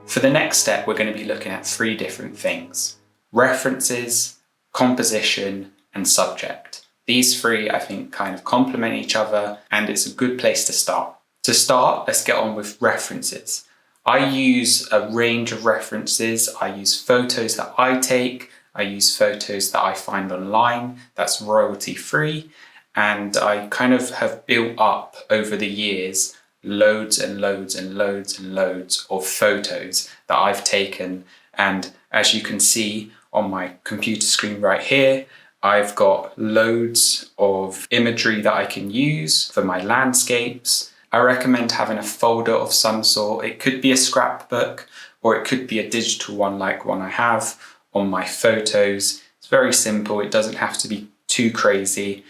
For the next step, we're going to be looking at three different things: references, composition, and subject. These three, I think, kind of complement each other, and it's a good place to start. To start, let's get on with references. I use a range of references. I use photos that I take. I use photos that I find online that's royalty free. And I kind of have built up over the years loads and loads and loads and loads of photos that I've taken. And as you can see on my computer screen right here, I've got loads of imagery that I can use for my landscapes. I recommend having a folder of some sort. It could be a scrapbook, or it could be a digital one like one I have on my photos. It's very simple. It doesn't have to be too crazy.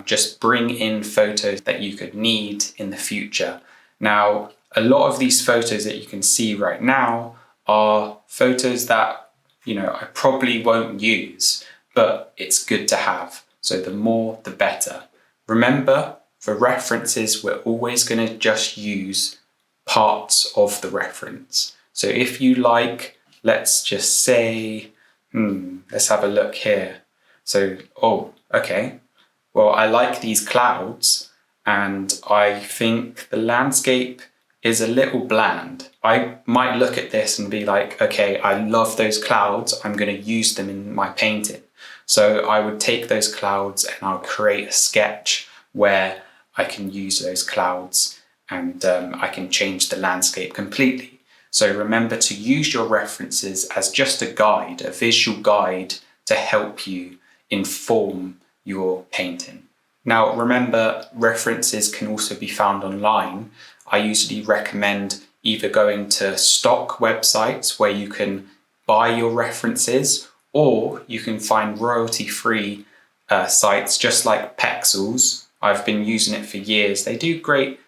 Just bring in photos that you could need in the future. Now, a lot of these photos that you can see right now are photos that, I probably won't use, but it's good to have. So the more, the better. Remember, for references, we're always going to just use parts of the reference. So if you like, let's just say, let's have a look here. So, okay. Well, I like these clouds, and I think the landscape is a little bland. I might look at this and be like, okay, I love those clouds. I'm going to use them in my painting. So I would take those clouds and I'll create a sketch where I can use those clouds, and I can change the landscape completely. So remember to use your references as just a guide, a visual guide to help you inform your painting. Now remember, references can also be found online. I usually recommend either going to stock websites where you can buy your references, or you can find royalty-free sites just like Pexels. I've been using it for years. They do great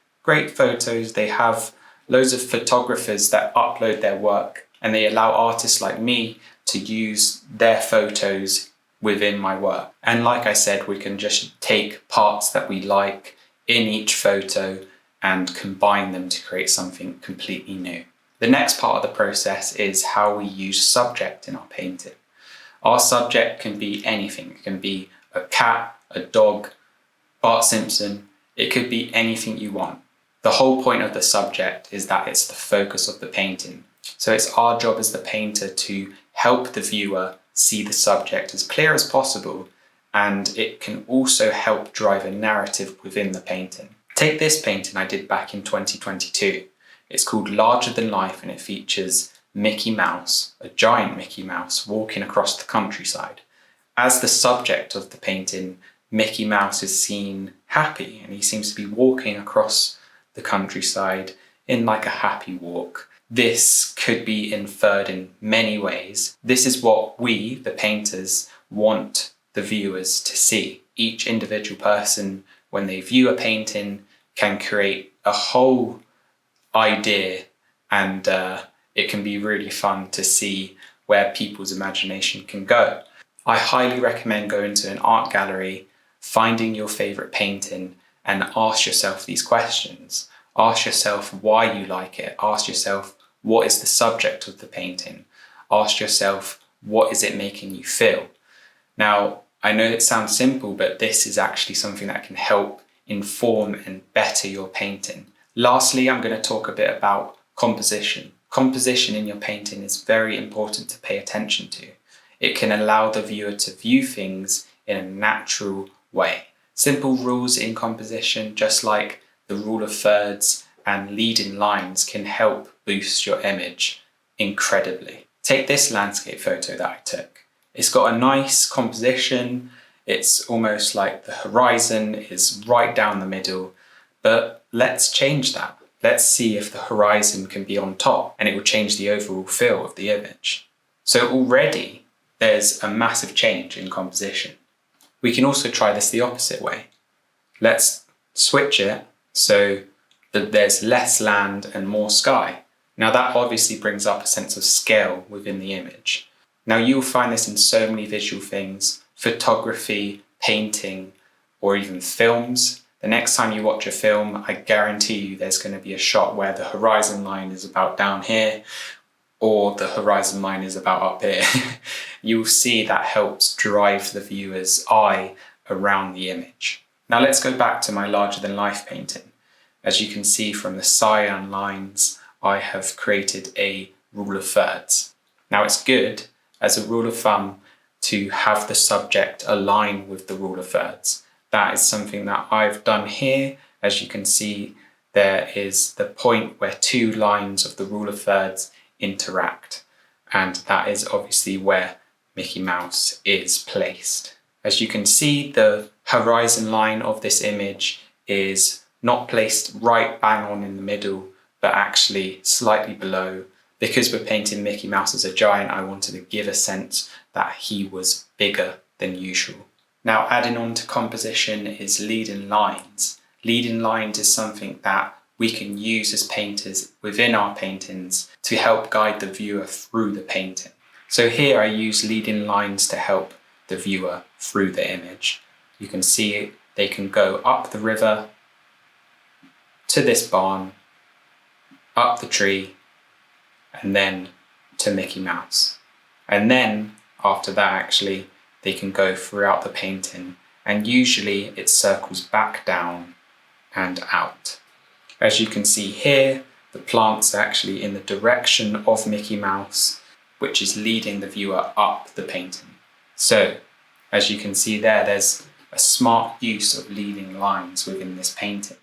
photos. They have loads of photographers that upload their work, and they allow artists like me to use their photos within my work. And like I said, we can just take parts that we like in each photo and combine them to create something completely new. The next part of the process is how we use subject in our painting. Our subject can be anything. It can be a cat, a dog, Bart Simpson. It could be anything you want. The whole point of the subject is that it's the focus of the painting. So it's our job as the painter to help the viewer see the subject as clear as possible, and it can also help drive a narrative within the painting. Take this painting I did back in 2022. It's called Larger Than Life, and it features Mickey Mouse, a giant Mickey Mouse, walking across the countryside. As the subject of the painting, Mickey Mouse is seen happy, and he seems to be walking across the countryside in like a happy walk. This could be inferred in many ways. This is what we, the painters, want the viewers to see. Each individual person, when they view a painting, can create a whole idea, and it can be really fun to see where people's imagination can go. I highly recommend going to an art gallery, finding your favourite painting, and ask yourself these questions. Ask yourself why you like it. Ask yourself, what is the subject of the painting? Ask yourself, what is it making you feel? Now, I know it sounds simple, but this is actually something that can help inform and better your painting. Lastly, I'm going to talk a bit about composition. Composition in your painting is very important to pay attention to. It can allow the viewer to view things in a natural way. Simple rules in composition, just like the rule of thirds and leading lines, can help boost your image incredibly. Take this landscape photo that I took. It's got a nice composition. It's almost like the horizon is right down the middle, but let's change that. Let's see if the horizon can be on top, and it will change the overall feel of the image. So already there's a massive change in composition. We can also try this the opposite way. Let's switch it so that there's less land and more sky. Now that obviously brings up a sense of scale within the image. Now you'll find this in so many visual things: photography, painting, or even films. The next time you watch a film, I guarantee you there's going to be a shot where the horizon line is about down here, or the horizon line is about up here, you'll see that helps drive the viewer's eye around the image. Now let's go back to my larger than life painting. As you can see from the cyan lines, I have created a rule of thirds. Now it's good as a rule of thumb to have the subject align with the rule of thirds. That is something that I've done here. As you can see, there is the point where two lines of the rule of thirds interact, and that is obviously where Mickey Mouse is placed. As you can see, the horizon line of this image is not placed right bang on in the middle, but actually slightly below. Because we're painting Mickey Mouse as a giant, I wanted to give a sense that he was bigger than usual. Now, adding on to composition is leading lines. Leading lines is something that we can use as painters within our paintings to help guide the viewer through the painting. So here I use leading lines to help the viewer through the image. You can see they can go up the river, to this barn, up the tree, and then to Mickey Mouse. And then after that, actually, they can go throughout the painting, and usually it circles back down and out. As you can see here, the plants are actually in the direction of Mickey Mouse, which is leading the viewer up the painting. So, as you can see there, there's a smart use of leading lines within this painting.